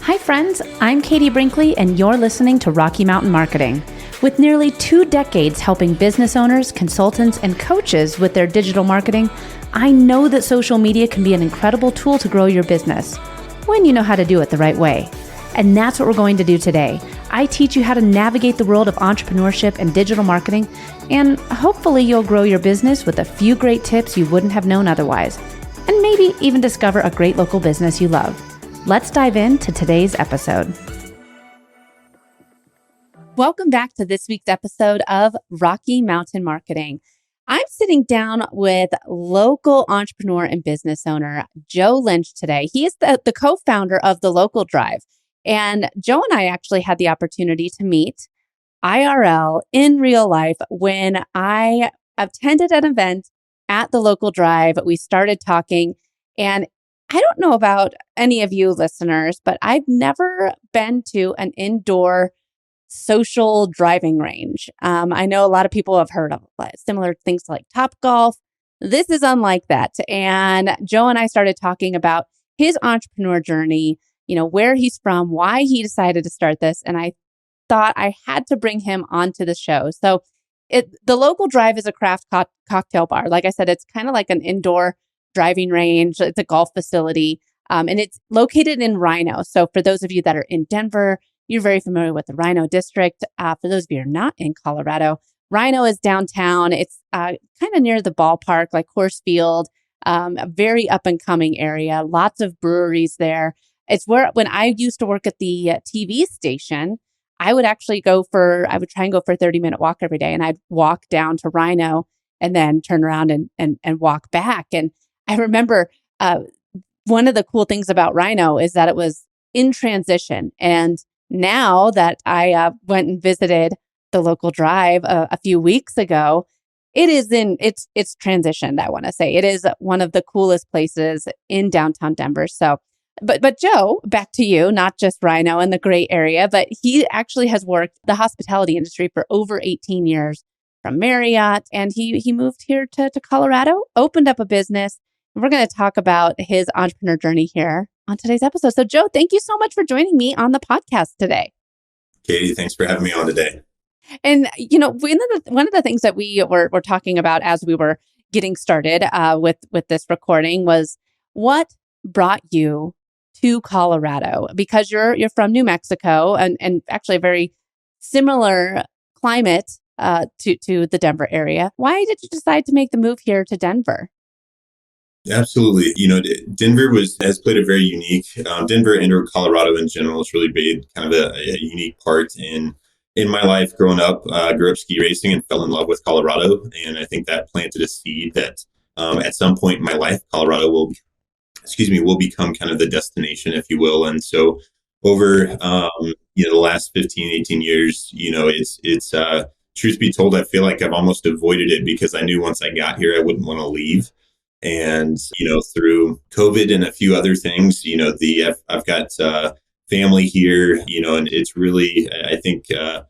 Hi friends, I'm Katie Brinkley and you're listening to Rocky Mountain Marketing. With nearly 2 decades helping business owners, consultants, and coaches with their digital marketing, I know that social media can be an incredible tool to grow your business when you know how to do it the right way. And that's what we're going to do today. I teach you how to navigate the world of entrepreneurship and digital marketing, and hopefully you'll grow your business with a few great tips you wouldn't have known otherwise, and maybe even discover a great local business you love. Let's dive into today's episode. Welcome back to this week's episode of Rocky Mountain Marketing. I'm sitting down with local entrepreneur and business owner Joe Lynch today. He is the co-founder of the Local Drive. And Joe and I actually had the opportunity to meet IRL in real life when I attended an event at the Local Drive. We started talking, and I don't know about any of you listeners, but I've never been to an indoor social driving range. I know a lot of people have heard of similar things like Topgolf. This is unlike that. And Joe and I started talking about his entrepreneur journey, where he's from, why he decided to start this. And I thought I had to bring him onto the show. So the Local Drive is a craft cocktail bar. Like I said, it's kind of like an indoor driving range. It's a golf facility, and it's located in Reno. So for those of you that are in Denver, you're very familiar with the Reno district. For those of you who are not in Colorado, Reno is downtown. It's kind of near the ballpark, like Coors Field, a very up and coming area. Lots of breweries there. It's where, when I used to work at the TV station, I would try and go for a 30-minute walk every day. And I'd walk down to Reno and then turn around and walk back. And I remember one of the cool things about Reno is that it was in transition. And now that I went and visited the Local Drive a few weeks ago, it's transitioned, I want to say. It is one of the coolest places in downtown Denver. So, but Joe, back to you, not just Reno and the great area, but he actually has worked the hospitality industry for over 18 years from Marriott. And he moved here to Colorado, opened up a business. We're going to talk about his entrepreneur journey here on today's episode. So Joe, thank you so much for joining me on the podcast today. Katie, thanks for having me on today. And, one of the things that we were talking about as we were getting started with this recording was what brought you to Colorado, because you're from New Mexico and actually a very similar climate to the Denver area. Why did you decide to make the move here to Denver? Absolutely. Denver has played a very unique, Denver and Colorado in general has really played kind of a unique part in my life growing up. Grew up ski racing and fell in love with Colorado. And I think that planted a seed that at some point in my life, Colorado will become kind of the destination, if you will. And so over, the last 15, 18 years, it's truth be told, I feel like I've almost avoided it because I knew once I got here, I wouldn't want to leave. And, through COVID and a few other things, I've got family here, and it's really, I think a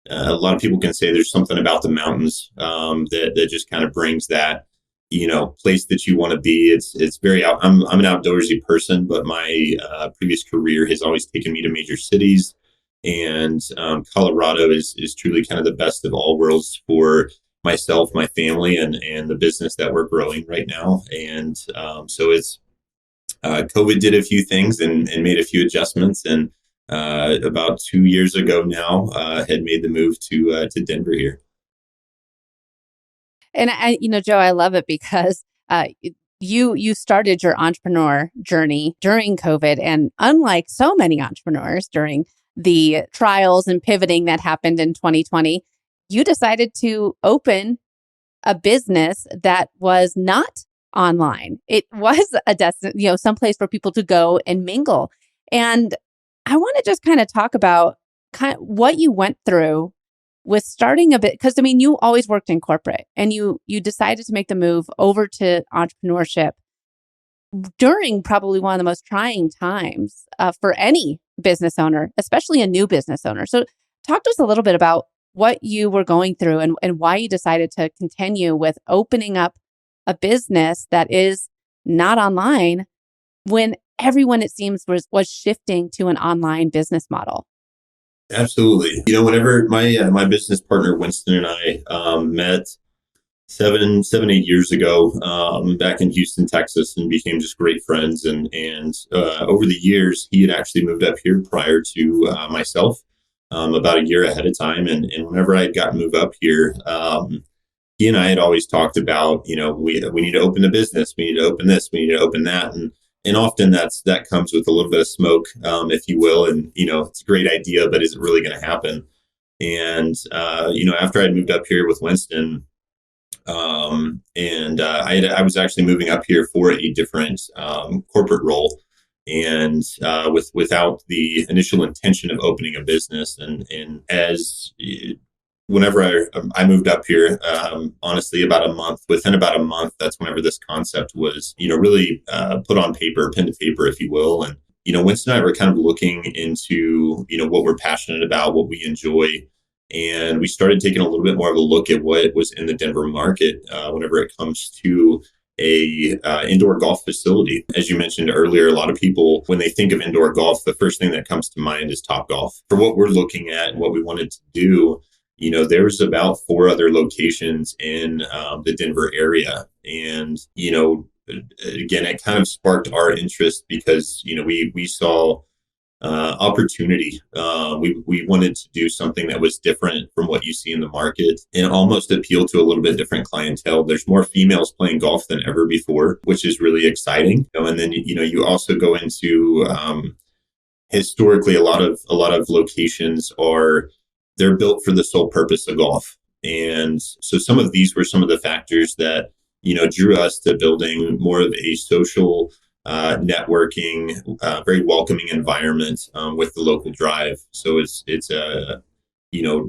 lot of people can say there's something about the mountains that just kind of brings that, place that you want to be. It's very, I'm an outdoorsy person, but my previous career has always taken me to major cities. And Colorado is truly kind of the best of all worlds for myself, my family, and the business that we're growing right now. And so it's COVID did a few things and made a few adjustments. And about 2 years ago now, had made the move to Denver here. And Joe, I love it because you started your entrepreneur journey during COVID, and unlike so many entrepreneurs during the trials and pivoting that happened in 2020. You decided to open a business that was not online. It was a someplace for people to go and mingle. And I want to just kind of talk about what you went through with starting a bit, because you always worked in corporate, and you decided to make the move over to entrepreneurship during probably one of the most trying times for any business owner, especially a new business owner. So talk to us a little bit about what you were going through and why you decided to continue with opening up a business that is not online when everyone, it seems, was shifting to an online business model. Absolutely. Whenever my business partner Winston and I met 8 years ago, back in Houston, Texas, and became just great friends. And over the years, he had actually moved up here prior to myself, about a year ahead of time. And whenever I had gotten moved up here, he and I had always talked about, we need to open a business, we need to open this, we need to open that, and often that comes with a little bit of smoke, if you will, and it's a great idea, but is it really going to happen? And after I'd moved up here with Winston. I was actually moving up here for a different corporate role, and without the initial intention of opening a business. And as whenever I moved up here, honestly, within about a month, that's whenever this concept was, really put on paper, pen to paper, if you will. And Winston and I were kind of looking into what we're passionate about, what we enjoy. And we started taking a little bit more of a look at what was in the Denver market whenever it comes to a indoor golf facility. As you mentioned earlier, a lot of people, when they think of indoor golf, the first thing that comes to mind is Topgolf. For what we're looking at and what we wanted to do, there's about 4 other locations in the Denver area. And, again, it kind of sparked our interest because, we saw opportunity. We wanted to do something that was different from what you see in the market and almost appeal to a little bit different clientele. There's more females playing golf than ever before, which is really exciting. And then, you also go into historically, a lot of locations they're built for the sole purpose of golf. And so some of these were some of the factors that, drew us to building more of a social networking, very welcoming environment with the local drive. So it's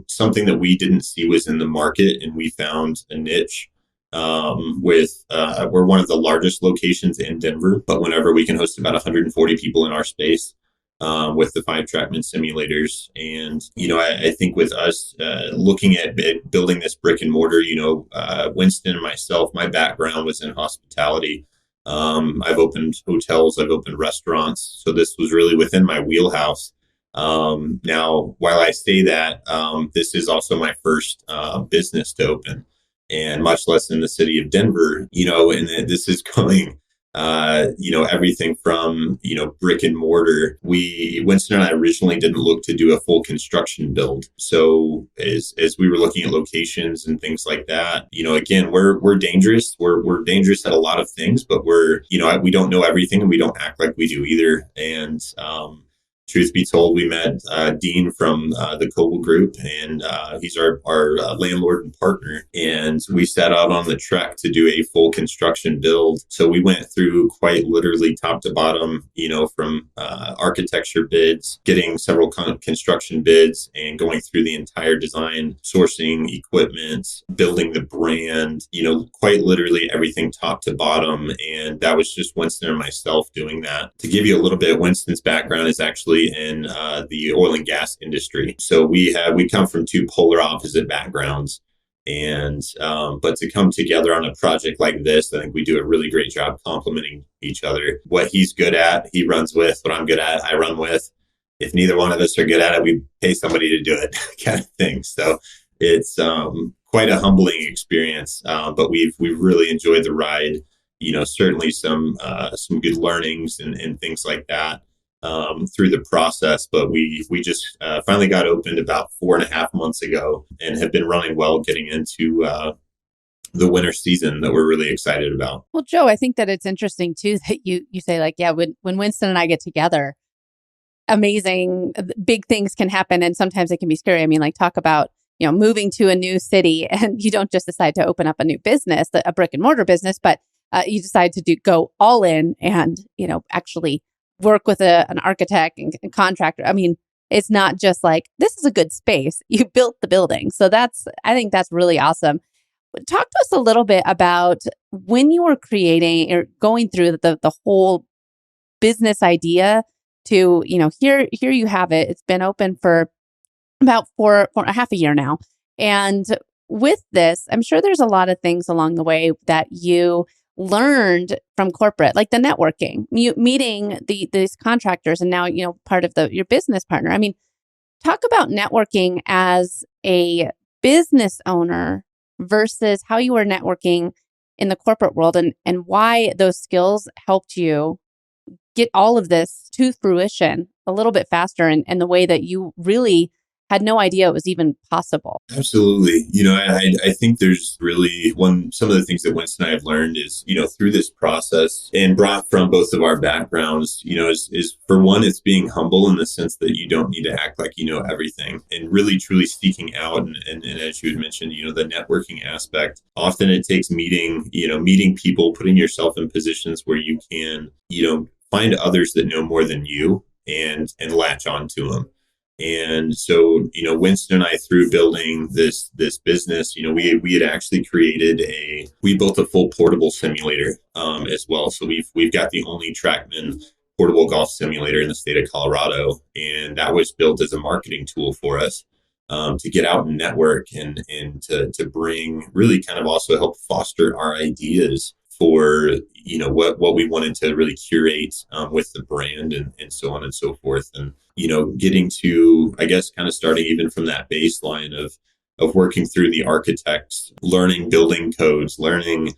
something that we didn't see was in the market, and we found a niche we're one of the largest locations in Denver, but whenever we can host about 140 people in our space, with the 5 TrackMan simulators. And, I think with us looking at building this brick and mortar, Winston and myself, my background was in hospitality. I've opened hotels, I've opened restaurants. So this was really within my wheelhouse. Now, while I say that, this is also my first business to open, and much less in the city of Denver, and this is going everything from, brick and mortar. Winston and I originally didn't look to do a full construction build. So as we were looking at locations and things like that, again, we're dangerous. We're dangerous at a lot of things, but we don't know everything, and we don't act like we do either. And, truth be told, we met Dean from the Coble Group, and he's our landlord and partner. And we set out on the trek to do a full construction build. So we went through quite literally top to bottom, from architecture bids, getting several construction bids, and going through the entire design, sourcing equipment, building the brand, quite literally everything top to bottom. And that was just Winston and myself doing that. To give you a little bit, Winston's background is actually in the oil and gas industry. So we come from 2 polar opposite backgrounds. And but to come together on a project like this, I think we do a really great job complementing each other. What he's good at, he runs with. What I'm good at, I run with. If neither one of us are good at it, we pay somebody to do it, kind of thing. So it's quite a humbling experience, but we've really enjoyed the ride. Certainly some good learnings and things like that through the process. But we just finally got opened about 4.5 months ago, and have been running well, getting into the winter season that we're really excited about. Well, Joe, I think that it's interesting too that you say, like, yeah, when Winston and I get together, amazing big things can happen, and sometimes it can be scary. I mean, like, talk about moving to a new city, and you don't just decide to open up a new business, a brick and mortar business, but you decide to go all in and actually work with an architect and contractor. I mean, it's not just like, this is a good space. You built the building. So I think that's really awesome. Talk to us a little bit about when you were creating or going through the whole business idea to, here you have it. It's been open for about four and a half a year now. And with this, I'm sure there's a lot of things along the way that you learned from corporate, like the networking, meeting these contractors, and now, part of your business partner. I mean, talk about networking as a business owner versus how you were networking in the corporate world, and why those skills helped you get all of this to fruition a little bit faster, and the way that you really had no idea it was even possible. Absolutely. I think there's really some of the things that Winston and I have learned is, through this process and brought from both of our backgrounds, is for one, it's being humble in the sense that you don't need to act like you know everything, and really truly seeking out. And as you had mentioned, the networking aspect, often it takes meeting people, putting yourself in positions where you can, find others that know more than you and latch on to them. And so, Winston and I, through building this business, we had actually we built a full portable simulator as well. So we've got the only TrackMan portable golf simulator in the state of Colorado, and that was built as a marketing tool for us to get out and network and to bring, really kind of also help foster our ideas for what we wanted to really curate with the brand, and so on and so forth. And getting to, I guess, kind of starting even from that baseline of working through the architects, learning building codes, learning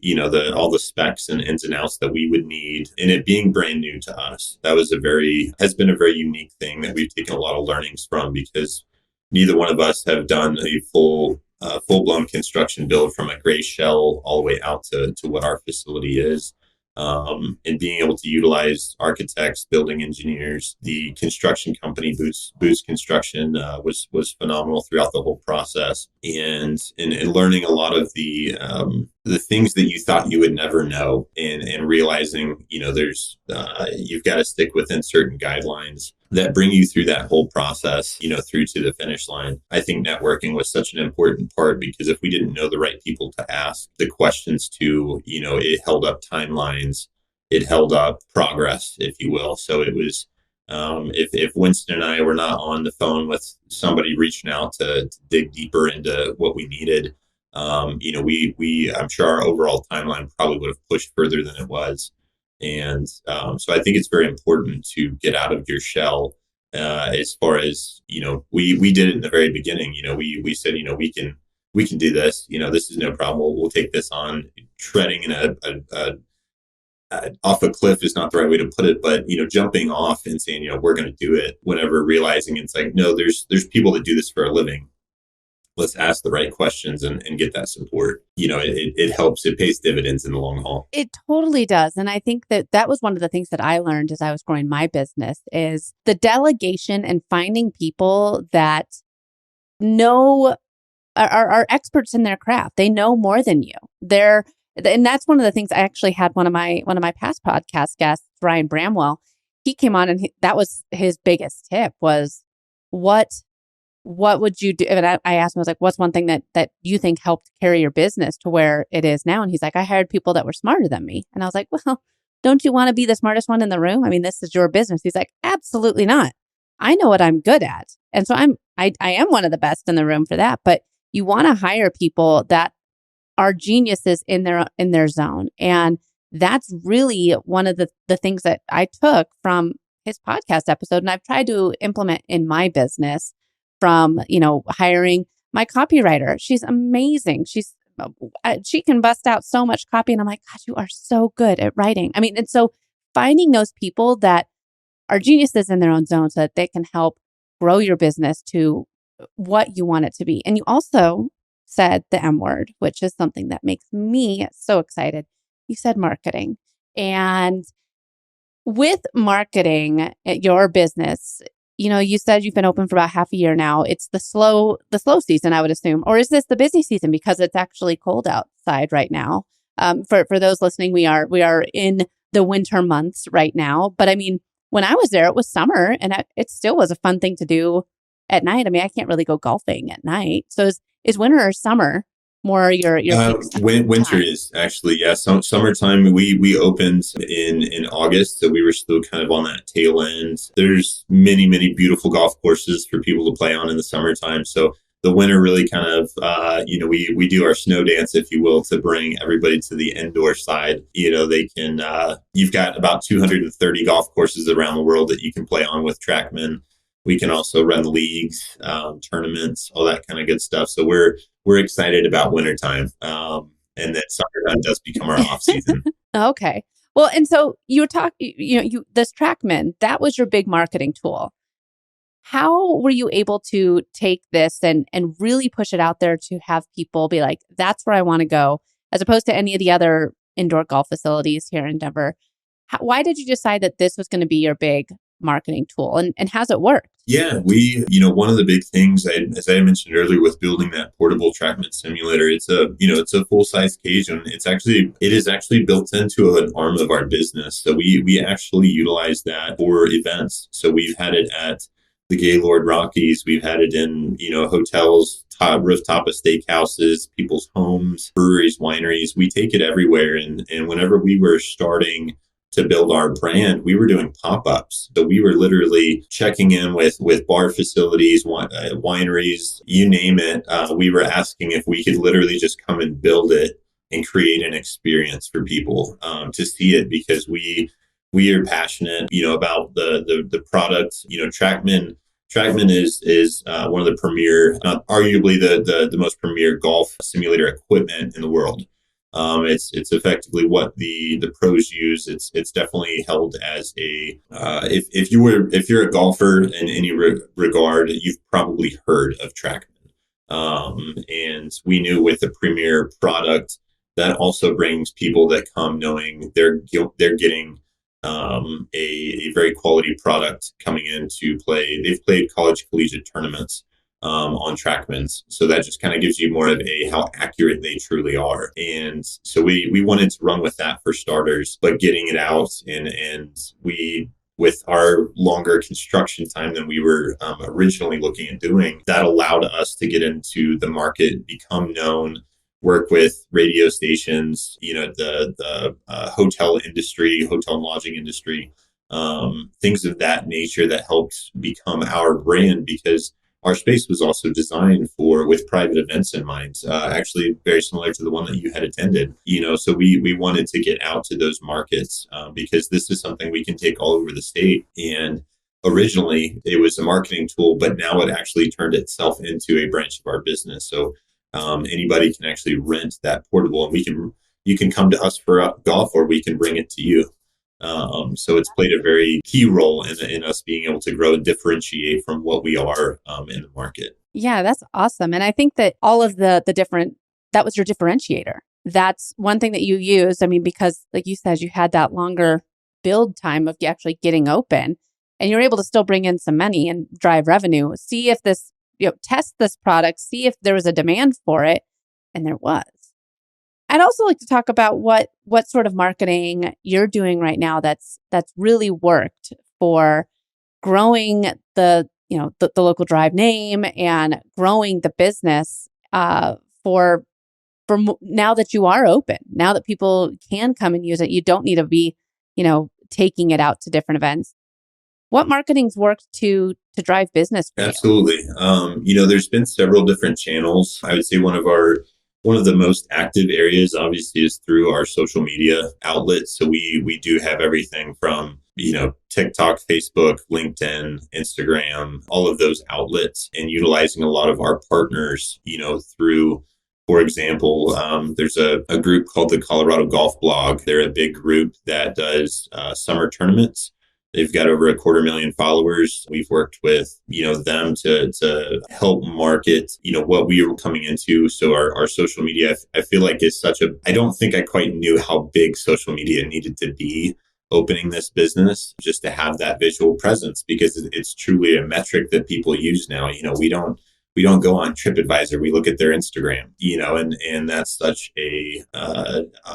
all the specs and ins and outs that we would need, and it being brand new to us. That has been a very unique thing that we've taken a lot of learnings from, because neither one of us have done a full-blown construction build from a gray shell all the way out to what our facility is. And being able to utilize architects, building engineers, the construction company Boots Construction was phenomenal throughout the whole process, and learning a lot of the things that you thought you would never know, and realizing there's you've got to stick within certain guidelines that bring you through that whole process, through to the finish line. I think networking was such an important part, because if we didn't know the right people to ask the questions to, it held up timelines, it held up progress, if you will. So it was, if Winston and I were not on the phone with somebody reaching out to dig deeper into what we needed, I'm sure our overall timeline probably would have pushed further than it was. And so I think it's very important to get out of your shell, as far as, we did it in the very beginning. We said, we can do this, this is no problem. We'll take this on. Treading in off a cliff is not the right way to put it, but, jumping off and saying, we're going to do it, whenever realizing it's like, no, there's people that do this for a living. Let's ask the right questions and get that support. It helps. It pays dividends in the long haul. It totally does. And I think that was one of the things that I learned as I was growing my business, is the delegation and finding people that are experts in their craft. They know more than you. And that's one of the things. I actually had one of my past podcast guests, Ryan Bramwell. He came on, and that was his biggest tip was, what would you do? And I asked him, I was like, what's one thing that you think helped carry your business to where it is now? And he's like, I hired people that were smarter than me. And I was like, well, don't you want to be the smartest one in the room? I mean, this is your business. He's like, absolutely not. I know what I'm good at. And so I am one of the best in the room for that. But you want to hire people that are geniuses in their zone. And that's really one of the things that I took from his podcast episode, and I've tried to implement in my business, from, hiring my copywriter. She's amazing. She can bust out so much copy. And I'm like, gosh, you are so good at writing. I mean, and so finding those people that are geniuses in their own zone, so that they can help grow your business to what you want it to be. And you also said the M word, which is something that makes me so excited. You said marketing. And with marketing at your business, you said you've been open for about half a year now. It's the slow season, I would assume. Or is this the busy season, because it's actually cold outside right now? For those listening, we are in the winter months right now. But I mean, when I was there, it was summer, and it still was a fun thing to do at night. I mean, I can't really go golfing at night. So is winter or summer more your winter is actually, yeah. Summertime, we opened in August, so we were still kind of on that tail end. There's many beautiful golf courses for people to play on in the summertime, so the winter really kind of, we do our snow dance, if you will, to bring everybody to the indoor side. They can, you've got about 230 golf courses around the world that you can play on with TrackMan. We can also run leagues, tournaments, all that kind of good stuff. So we're excited about wintertime. And then summertime does become our off season. Okay. Well, and so you were talking, this TrackMan, that was your big marketing tool. How were you able to take this and really push it out there to have people be like, that's where I want to go, as opposed to any of the other indoor golf facilities here in Denver? Why did you decide that this was going to be your big marketing tool, and how's it worked? Yeah, one of the big things, as I mentioned earlier, with building that portable TrackMan simulator, it's a full size cage, and it is actually built into an arm of our business. So we actually utilize that for events. So we've had it at the Gaylord Rockies, we've had it in hotels, rooftop of steakhouses, people's homes, breweries, wineries. We take it everywhere, and whenever we were starting to build our brand, we were doing pop-ups. So we were literally checking in with bar facilities, wineries, you name it. We were asking if we could literally just come and build it and create an experience for people to see it, because we are passionate, about the product. TrackMan is one of the premier, arguably the most premier golf simulator equipment in the world. It's effectively what the pros use. It's definitely held as a if you're a golfer in any regard, you've probably heard of TrackMan. And we knew with the premier product that also brings people that come knowing they're getting a very quality product coming in to play. They've played college collegiate tournaments on TrackMans. So that just kind of gives you more of how accurate they truly are. And so we wanted to run with that for starters, but getting it out and we, with our longer construction time than we were originally looking at doing, that allowed us to get into the market, become known, work with radio stations, the hotel industry, hotel and lodging industry, things of that nature that helped become our brand, because our space was also designed with private events in mind, actually very similar to the one that you had attended. So we wanted to get out to those markets because this is something we can take all over the state. And originally it was a marketing tool, but now it actually turned itself into a branch of our business. So anybody can actually rent that portable, and you can come to us for golf, or we can bring it to you. So it's played a very key role in us being able to grow and differentiate from what we are in the market. Yeah, that's awesome. And I think that all of the different, that was your differentiator. That's one thing that you used. I mean, because like you said, you had that longer build time of actually getting open, and you're able to still bring in some money and drive revenue. See if this, test this product, see if there was a demand for it. And there was. I'd also like to talk about what sort of marketing you're doing right now that's really worked for growing the local drive name and growing the business for now that you are open, now that people can come and use it. You don't need to be taking it out to different events. What marketing's worked to drive business for you? Absolutely. There's been several different channels. I would say one of the most active areas obviously is through our social media outlets. So we do have everything from, TikTok, Facebook, LinkedIn, Instagram, all of those outlets, and utilizing a lot of our partners, through, for example, there's a group called the Colorado Golf Blog. They're a big group that does summer tournaments. They've got over 250,000 followers. We've worked with, them to help market, what we were coming into. So our social media, I feel like is I don't think I quite knew how big social media needed to be opening this business, just to have that visual presence, because it's truly a metric that people use now. We don't go on TripAdvisor. We look at their Instagram, and that's such a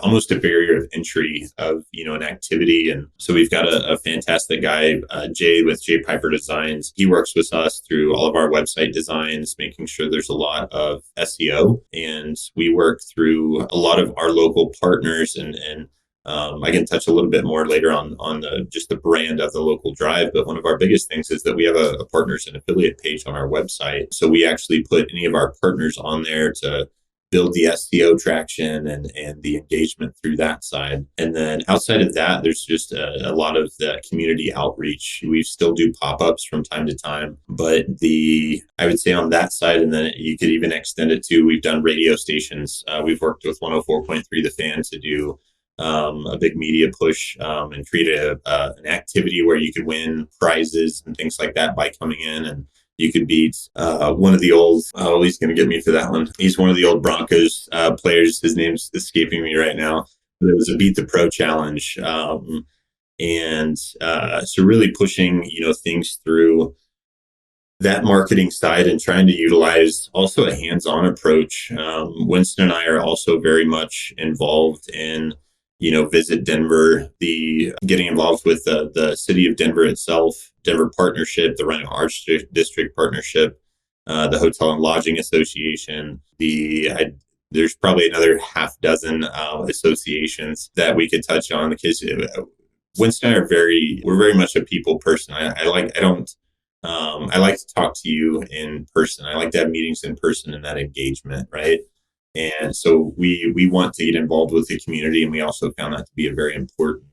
almost a barrier of entry of, an activity. And so we've got a fantastic guy, Jay with J Piper Designs. He works with us through all of our website designs, making sure there's a lot of SEO. And we work through a lot of our local partners and I can touch a little bit more later on just the brand of the local drive, but one of our biggest things is that we have a partners and affiliate page on our website. So we actually put any of our partners on there to build the SEO traction and the engagement through that side. And then outside of that, there's just a lot of the community outreach. We still do pop-ups from time to time, but I would say on that side, and then you could even extend it to, we've done radio stations. We've worked with 104.3 The Fan to do a big media push and create an activity where you could win prizes and things like that by coming in, and you could beat one of the old, he's going to get me for that one. He's one of the old Broncos players. His name's escaping me right now. There was a Beat the Pro challenge. So really pushing, things through that marketing side and trying to utilize also a hands-on approach. Winston and I are also very much involved in Visit Denver, getting involved with the city of Denver itself, Denver Partnership, the Rhino Arts District Partnership, the Hotel and Lodging Association. There's probably another half dozen associations that we could touch on, because Winston and I we're very much a people person. I like to talk to you in person. I like to have meetings in person and that engagement, right? And so we want to get involved with the community, and we also found that to be a very important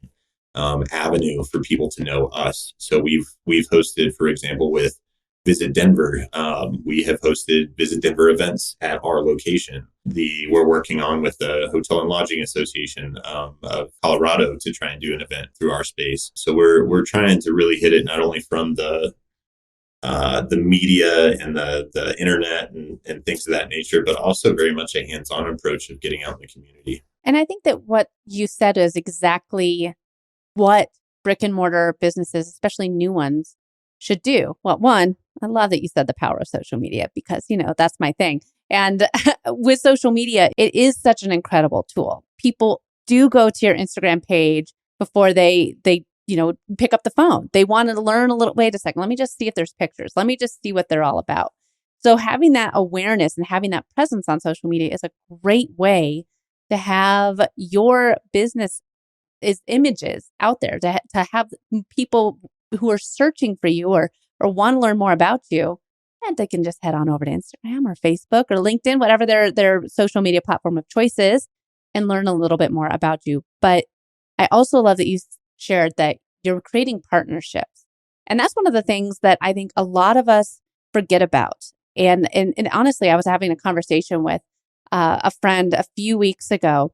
avenue for people to know us. So we've hosted, for example, with Visit Denver, we have hosted Visit Denver events at our location. We're working on with the Hotel and Lodging Association of Colorado to try and do an event through our space. So we're trying to really hit it not only from the media and the internet and things of that nature, but also very much a hands-on approach of getting out in the community. And I think that what you said is exactly what brick and mortar businesses, especially new ones, should do. Well, one, I love that you said the power of social media, because, that's my thing. And with social media, it is such an incredible tool. People do go to your Instagram page before they pick up the phone. They want to learn a little, wait a second, let me just see if there's pictures. Let me just see what they're all about. So having that awareness and having that presence on social media is a great way to have your business images out there, to have people who are searching for you or want to learn more about you, and they can just head on over to Instagram or Facebook or LinkedIn, whatever their social media platform of choice is, and learn a little bit more about you. But I also love that you shared that you're creating partnerships. And that's one of the things that I think a lot of us forget about. And honestly, I was having a conversation with a friend a few weeks ago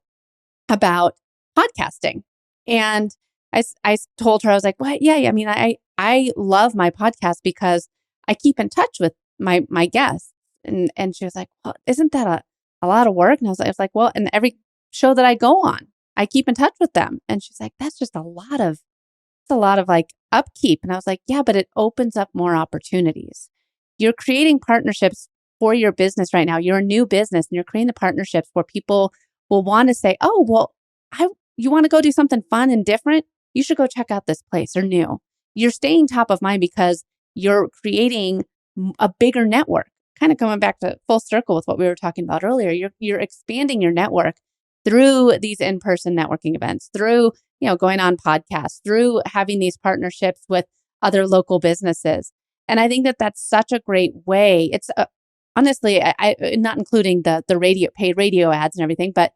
about podcasting. And I told her, I was like, well, yeah, I mean, I love my podcast because I keep in touch with my guests. And she was like, well, isn't that a lot of work? And I was like, well, and every show that I go on, I keep in touch with them. And she's like, that's just a lot of like upkeep. And I was like, yeah, but it opens up more opportunities. You're creating partnerships for your business right now. You're a new business and you're creating the partnerships where people will want to say, oh, well, you want to go do something fun and different? You should go check out this place, or new. You're staying top of mind because you're creating a bigger network. Kind of coming back to full circle with what we were talking about earlier. You're expanding your network through these in-person networking events, through going on podcasts, through having these partnerships with other local businesses. And I think that that's such a great way. It's honestly, I not including the paid radio ads and everything, but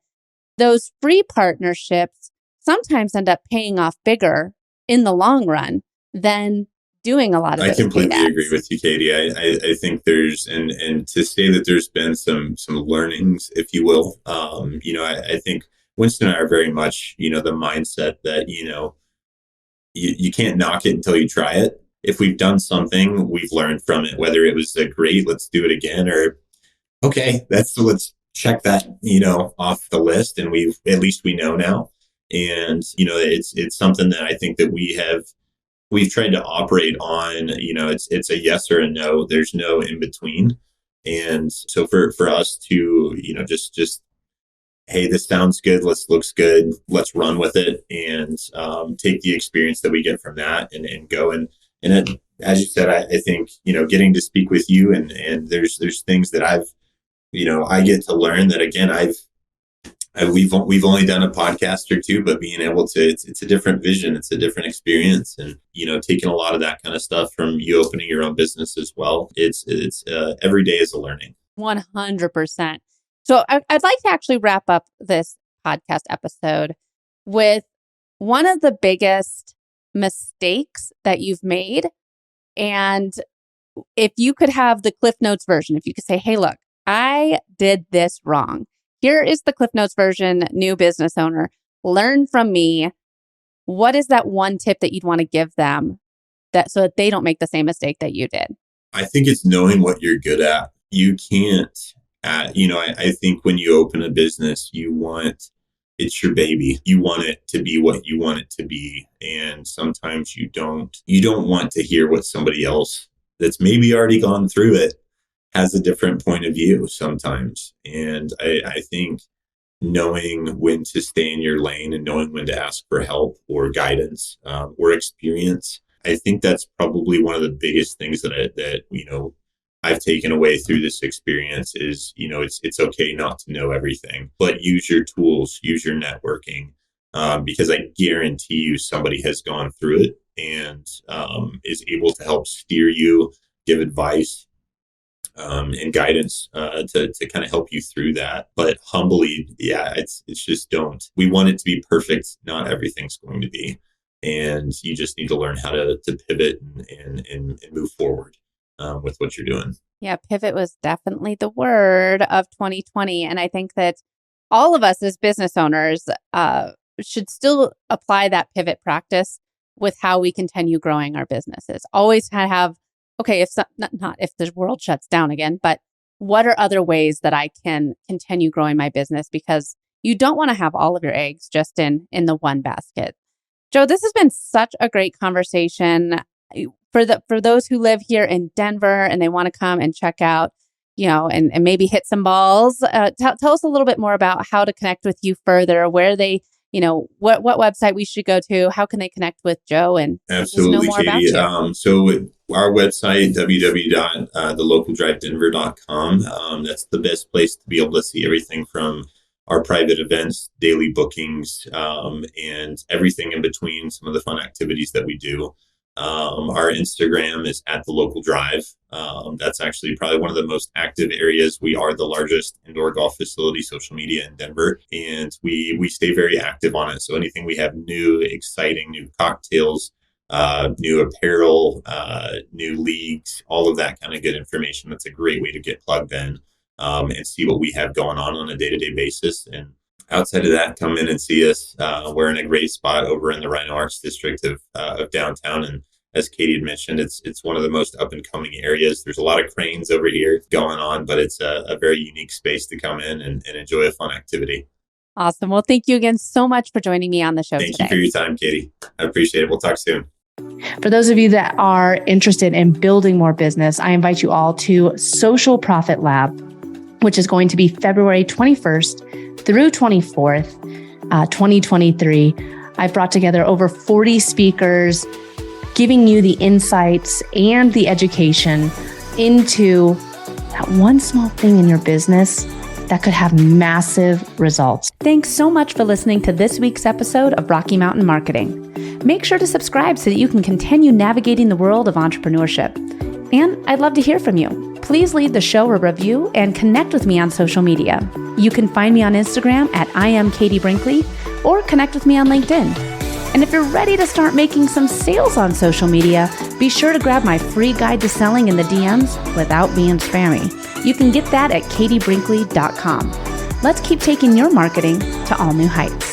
those free partnerships sometimes end up paying off bigger in the long run than doing a lot of those. I completely agree with you, Katie. I think there's, and to say that there's been some learnings, if you will. I think Winston and I are very much, the mindset that, you can't knock it until you try it. If we've done something, we've learned from it, whether it was great, let's do it again, or okay, let's check that, off the list, and at least we know now. And, it's something that I think that we've tried to operate on. It's a yes or a no. There's no in between. And so for us to, just, hey, this sounds good. Looks good. Let's run with it and take the experience that we get from that and go. And as you said, I think, getting to speak with you and there's things that I get to learn that, again, We've only done a podcast or two, but being able to, it's a different vision, it's a different experience, and taking a lot of that kind of stuff from you opening your own business as well. It's every day is a learning. 100%. So I'd like to actually wrap up this podcast episode with one of the biggest mistakes that you've made. And if you could have the Cliff Notes version, if you could say, hey, look, I did this wrong. Here is the Cliff Notes version, new business owner. Learn from me. What is that one tip that you'd want to give them so that they don't make the same mistake that you did? I think it's knowing what you're good at. You can't, I think when you open a business, it's your baby. You want it to be what you want it to be. And sometimes you don't want to hear what somebody else that's maybe already gone through it has a different point of view sometimes. And I think knowing when to stay in your lane and knowing when to ask for help or guidance or experience, I think that's probably one of the biggest things that I've taken away through this experience is, it's okay not to know everything, but use your tools, use your networking, because I guarantee you somebody has gone through it and is able to help steer you, give advice, and guidance to kind of help you through that. But humbly, it's just we want it to be perfect. Not everything's going to be. And you just need to learn how to pivot and move forward with what you're doing. Yeah, pivot was definitely the word of 2020. And I think that all of us as business owners should still apply that pivot practice with how we continue growing our businesses. Always have, okay, not if the world shuts down again, but what are other ways that I can continue growing my business? Because you don't want to have all of your eggs just in the one basket. Joe, this has been such a great conversation. For those who live here in Denver and they want to come and check out, and maybe hit some balls, tell us a little bit more about how to connect with you further, where they, what website we should go to, how can they connect with Joe and absolutely, just know more Katie. about you? So our website, www.thelocaldrivedenver.com. That's the best place to be able to see everything from our private events, daily bookings, and everything in between, some of the fun activities that we do. Our Instagram is @thelocaldrive. That's actually probably one of the most active areas. We are the largest indoor golf facility social media in Denver, and we stay very active on it. So anything we have new, exciting, new cocktails, new apparel, new leagues, all of that kind of good information. That's a great way to get plugged in and see what we have going on a day-to-day basis. And outside of that, come in and see us. We're in a great spot over in the Rhino Arts District of downtown. And as Katie had mentioned, it's one of the most up and coming areas. There's a lot of cranes over here going on, but it's a very unique space to come in and enjoy a fun activity. Awesome. Well, thank you again so much for joining me on the show today. Thank you for your time, Katie. I appreciate it. We'll talk soon. For those of you that are interested in building more business, I invite you all to Social Profit Lab, which is going to be February 21st through 24th, 2023. I've brought together over 40 speakers, giving you the insights and the education into that one small thing in your business that could have massive results. Thanks so much for listening to this week's episode of Rocky Mountain Marketing. Make sure to subscribe so that you can continue navigating the world of entrepreneurship. And I'd love to hear from you. Please leave the show a review and connect with me on social media. You can find me on Instagram @IamKatieBrinkley or connect with me on LinkedIn. And if you're ready to start making some sales on social media, be sure to grab my free guide to selling in the DMs without being spammy. You can get that at katiebrinkley.com. Let's keep taking your marketing to all new heights.